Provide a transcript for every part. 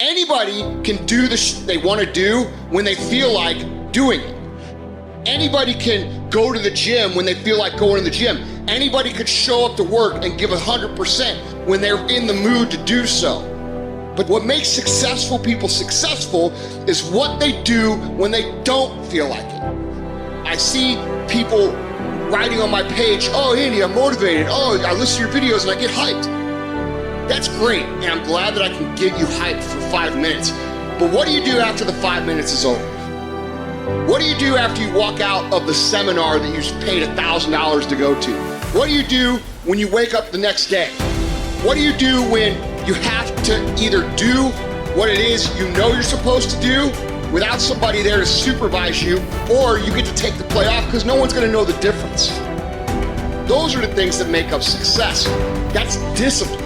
Anybody can do the they want to do when they feel like doing it. Anybody can go to the gym when they feel like going to the gym. Anybody could show up to work and give 100% when they're in the mood to do so. But what makes successful people successful is what they do when they don't feel like it. I see people writing on my page, oh, Andy, I'm motivated. Oh, I listen to your videos and I get hyped. That's great, and I'm glad that I can get you hyped for 5 minutes. But what do you do after the 5 minutes is over? What do you do after you walk out of the seminar that you paid $1,000 to go to? What do you do when you wake up the next day? What do you do when you have to either do what it is you know you're supposed to do without somebody there to supervise you, or you get to take the play off because no one's going to know the difference? Those are the things that make up success. That's discipline.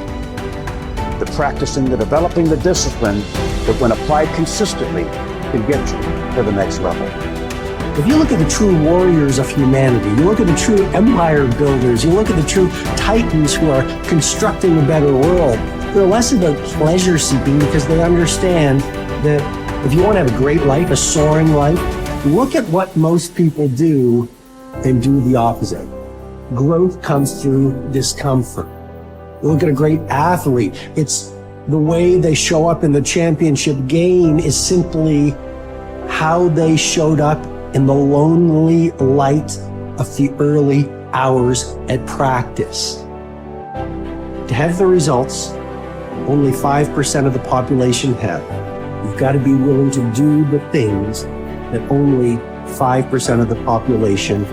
The practicing, the developing the discipline that when applied consistently can get you to the next level. If you look at the true warriors of humanity, you look at the true empire builders, you look at the true titans who are constructing a better world, they're less about pleasure seeking because they understand that if you want to have a great life, a soaring life, look at what most people do and do the opposite. Growth comes through discomfort. You look at a great athlete, it's the way they show up in the championship game is simply how they showed up in the lonely light of the early hours at practice. To have the results, only 5% of the population have. You've got to be willing to do the things that only 5% of the population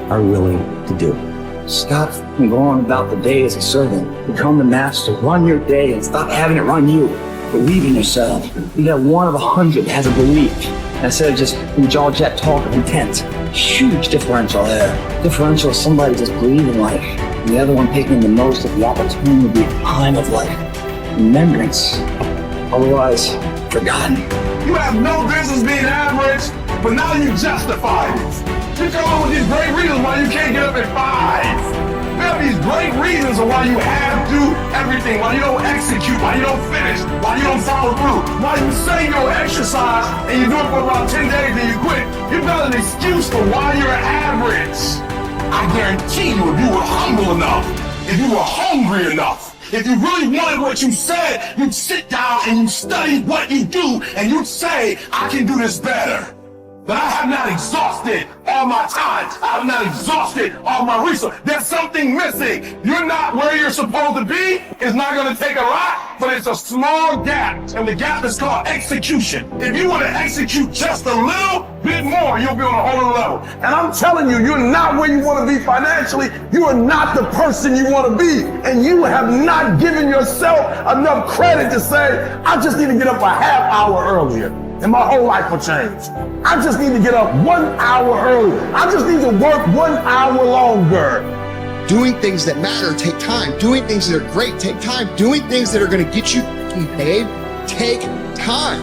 are willing to do. Stop going on about the day as a servant. Become the master. Run your day and stop having it run you. Believe in yourself. You got one of 100 that has a belief. Instead of just jaw jet talk of intent. Huge differential there. Differential is somebody just believing life, and the other one taking the most of the opportunity time of life. Remembrance. Otherwise, forgotten. You have no business being average, but now you justify it. You come up with these great reasons why you can't get up at 5. You have these great reasons of why you have to do everything, why you don't execute, why you don't finish, why you don't follow through, why you say you'll exercise and you do it for about 10 days and you quit. You've got an excuse for why you're average. I guarantee you, if you were humble enough, if you were hungry enough, if you really wanted what you said, you'd sit down and you'd study what you do and you'd say, I can do this better. But I have not exhausted all my time. I have not exhausted all my resources. There's something missing. You're not where you're supposed to be. It's not going to take a lot, but it's a small gap. And the gap is called execution. If you want to execute just a little bit more, you'll be on a whole other level. And I'm telling you, you're not where you want to be financially. You are not the person you want to be. And you have not given yourself enough credit to say, I just need to get up a half hour earlier. And my whole life will change. I just need to get up 1 hour earlier. I just need to work 1 hour longer. Doing things that matter take time. Doing things that are great take time. Doing things that are going to get you paid take time.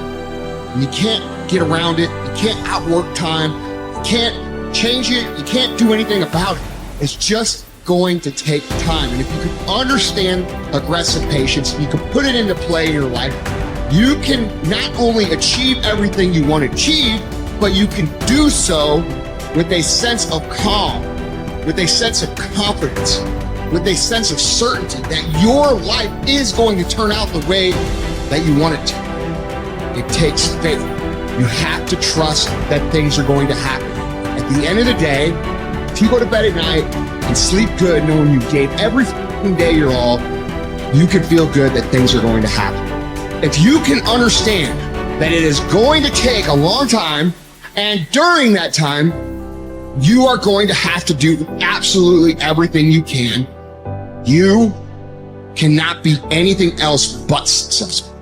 And you can't get around it. You can't outwork time. You can't change it. You can't do anything about it. It's just going to take time. And if you can understand aggressive patience, you can put it into play in your life, you can not only achieve everything you want to achieve, but you can do so with a sense of calm, with a sense of confidence, with a sense of certainty that your life is going to turn out the way that you want it to. It takes faith. You have to trust that things are going to happen. At the end of the day, if you go to bed at night and sleep good knowing you gave every day your all, you can feel good that things are going to happen. If you can understand that it is going to take a long time, and during that time, you are going to have to do absolutely everything you can, you cannot be anything else but successful.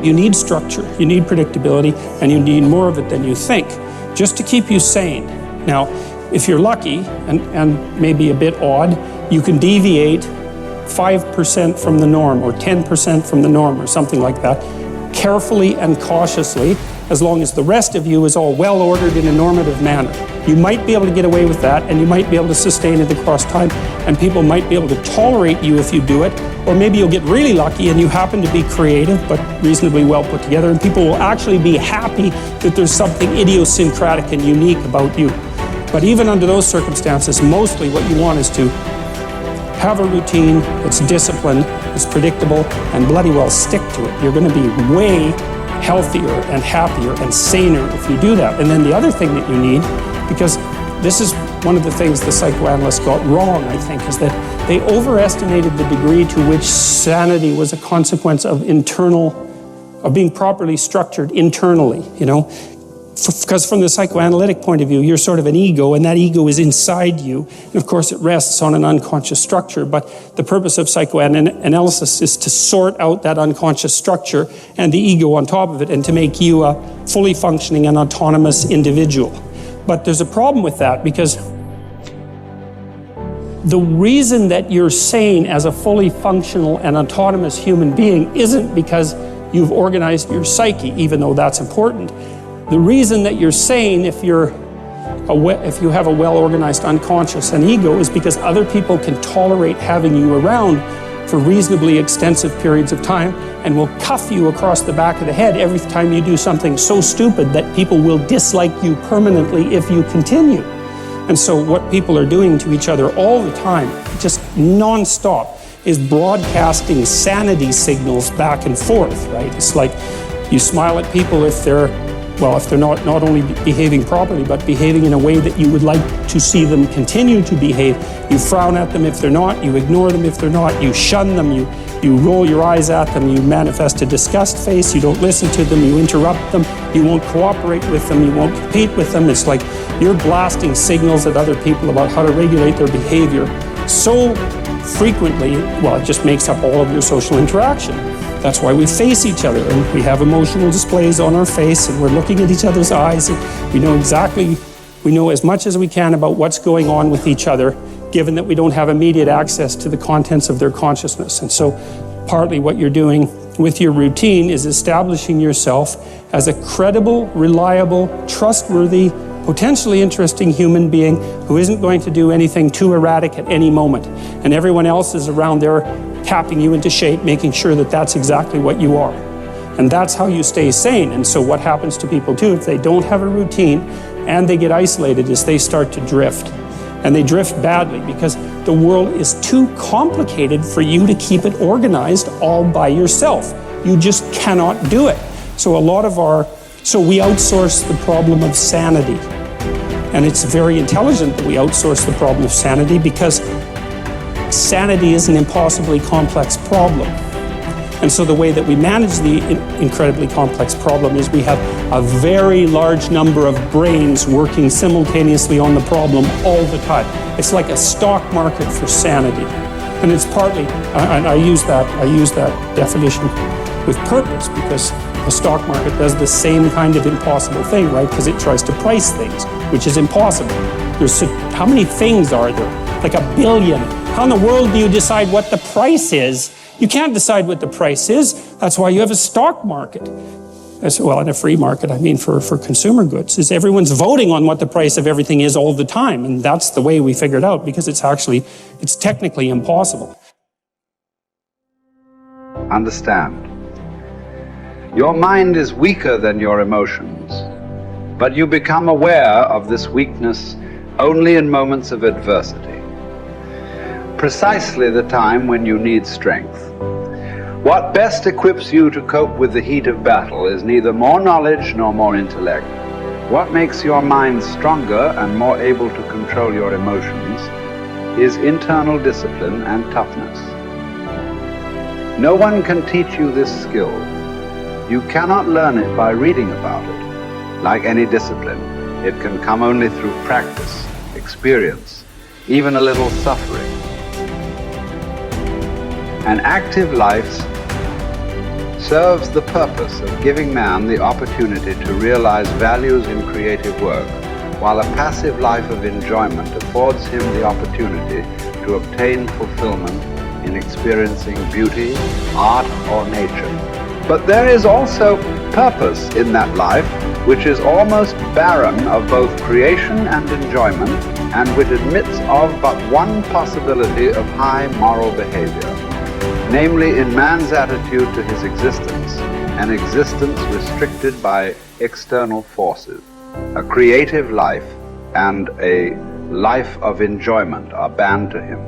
You need structure, you need predictability, and you need more of it than you think, just to keep you sane. Now, if you're lucky, and maybe a bit odd, you can deviate 5% from the norm, or 10% from the norm, or something like that. carefully and cautiously, as long as the rest of you is all well ordered in a normative manner. You might be able to get away with that, and you might be able to sustain it across time, and people might be able to tolerate you if you do it, or maybe you'll get really lucky and you happen to be creative but reasonably well put together, and people will actually be happy that there's something idiosyncratic and unique about you. But even under those circumstances, mostly what you want is to have a routine that's disciplined, that's predictable, and bloody well stick to it. You're going to be way healthier and happier and saner if you do that. And then the other thing that you need, because this is one of the things the psychoanalysts got wrong, I think, is that they overestimated the degree to which sanity was a consequence of being properly structured internally, you know? Because from the psychoanalytic point of view, you're sort of an ego, and that ego is inside you. And of course, it rests on an unconscious structure. But the purpose of psychoanalysis is to sort out that unconscious structure and the ego on top of it, and to make you a fully functioning and autonomous individual. But there's a problem with that, because the reason that you're sane as a fully functional and autonomous human being isn't because you've organized your psyche, even though that's important. The reason that you're sane if you have a well-organized unconscious and ego is because other people can tolerate having you around for reasonably extensive periods of time, and will cuff you across the back of the head every time you do something so stupid that people will dislike you permanently if you continue. And so what people are doing to each other all the time, just non-stop, is broadcasting sanity signals back and forth, right? It's like you smile at people if they're not only behaving properly, but behaving in a way that you would like to see them continue to behave. You frown at them if they're not, you ignore them if they're not, you shun them, you roll your eyes at them, you manifest a disgust face, you don't listen to them, you interrupt them, you won't cooperate with them, you won't compete with them. It's like you're blasting signals at other people about how to regulate their behavior so frequently, well, it just makes up all of your social interaction. That's why we face each other, and we have emotional displays on our face, and we're looking at each other's eyes, and we know as much as we can about what's going on with each other, given that we don't have immediate access to the contents of their consciousness. And so partly what you're doing with your routine is establishing yourself as a credible, reliable, trustworthy, potentially interesting human being who isn't going to do anything too erratic at any moment. And everyone else is around there tapping you into shape, making sure that that's exactly what you are. And that's how you stay sane. And so what happens to people too, if they don't have a routine and they get isolated, is they start to drift. And they drift badly because the world is too complicated for you to keep it organized all by yourself. You just cannot do it. So we outsource the problem of sanity. And it's very intelligent that we outsource the problem of sanity, because sanity is an impossibly complex problem. And so the way that we manage the incredibly complex problem is we have a very large number of brains working simultaneously on the problem all the time. It's like a stock market for sanity. And it's partly, and I use that definition with purpose, because the stock market does the same kind of impossible thing, right? Because it tries to price things, which is impossible. How many things are there? Like 1 billion. How in the world do you decide what the price is? You can't decide what the price is. That's why you have a stock market. Well, in a free market, I mean for consumer goods, is everyone's voting on what the price of everything is all the time. And that's the way we figured out, because it's technically impossible. Understand. Your mind is weaker than your emotions, but you become aware of this weakness only in moments of adversity. Precisely the time when you need strength. What best equips you to cope with the heat of battle is neither more knowledge nor more intellect. What makes your mind stronger and more able to control your emotions is internal discipline and toughness. No one can teach you this skill. You cannot learn it by reading about it. Like any discipline, it can come only through practice, experience, even a little suffering. An active life serves the purpose of giving man the opportunity to realize values in creative work, while a passive life of enjoyment affords him the opportunity to obtain fulfillment in experiencing beauty, art, or nature. But there is also purpose in that life which is almost barren of both creation and enjoyment, and which admits of but one possibility of high moral behavior, namely in man's attitude to his existence, an existence restricted by external forces. A creative life and a life of enjoyment are banned to him.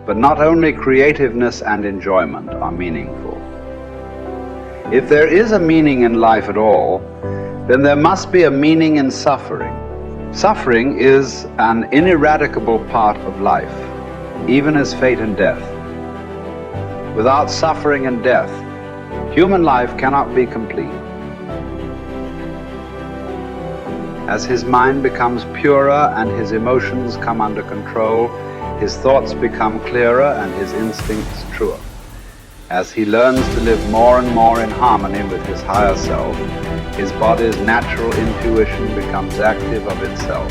But not only creativeness and enjoyment are meaningful. If there is a meaning in life at all, then there must be a meaning in suffering. Suffering is an ineradicable part of life, even as fate and death. Without suffering and death, human life cannot be complete. As his mind becomes purer and his emotions come under control, his thoughts become clearer and his instincts truer. As he learns to live more and more in harmony with his higher self, his body's natural intuition becomes active of itself.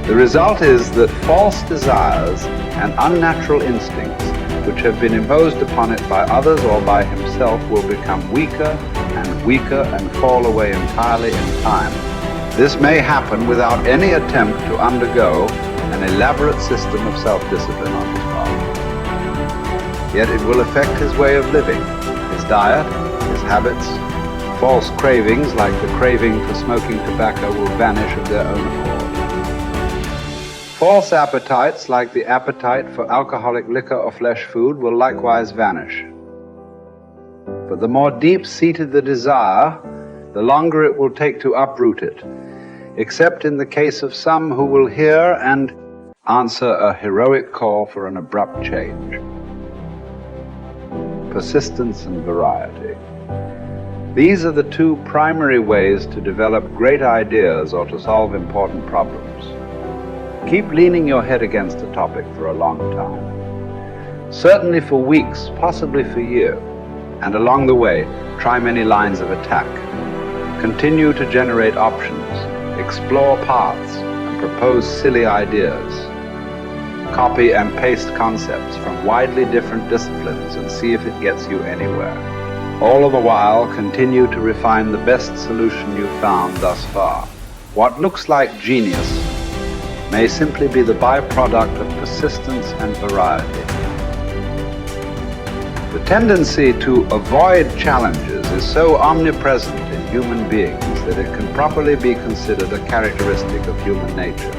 The result is that false desires and unnatural instincts, which have been imposed upon it by others or by himself, will become weaker and fall away entirely in time. This may happen without any attempt to undergo an elaborate system of self-discipline on his part. Yet it will affect his way of living, his diet, his habits. False cravings, like the craving for smoking tobacco, will vanish of their own accord. False appetites, like the appetite for alcoholic liquor or flesh food, will likewise vanish. But the more deep-seated the desire, the longer it will take to uproot it, except in the case of some who will hear and answer a heroic call for an abrupt change. Persistence and variety. These are the two primary ways to develop great ideas or to solve important problems. Keep leaning your head against a topic for a long time. Certainly for weeks, possibly for years. And along the way, try many lines of attack. Continue to generate options, explore paths, and propose silly ideas. Copy and paste concepts from widely different disciplines and see if it gets you anywhere. All the while, continue to refine the best solution you've found thus far. What looks like genius may simply be the byproduct of persistence and variety. The tendency to avoid challenges is so omnipresent in human beings that it can properly be considered a characteristic of human nature.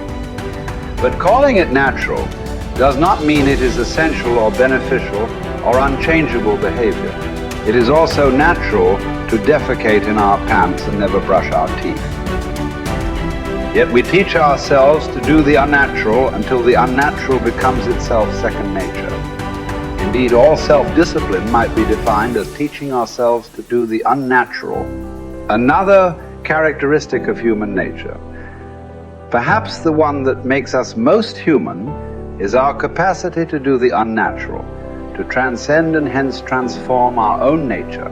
But calling it natural does not mean it is essential or beneficial or unchangeable behavior. It is also natural to defecate in our pants and never brush our teeth. Yet we teach ourselves to do the unnatural until the unnatural becomes itself second nature. Indeed, all self-discipline might be defined as teaching ourselves to do the unnatural. Another characteristic of human nature, perhaps the one that makes us most human, is our capacity to do the unnatural, to transcend and hence transform our own nature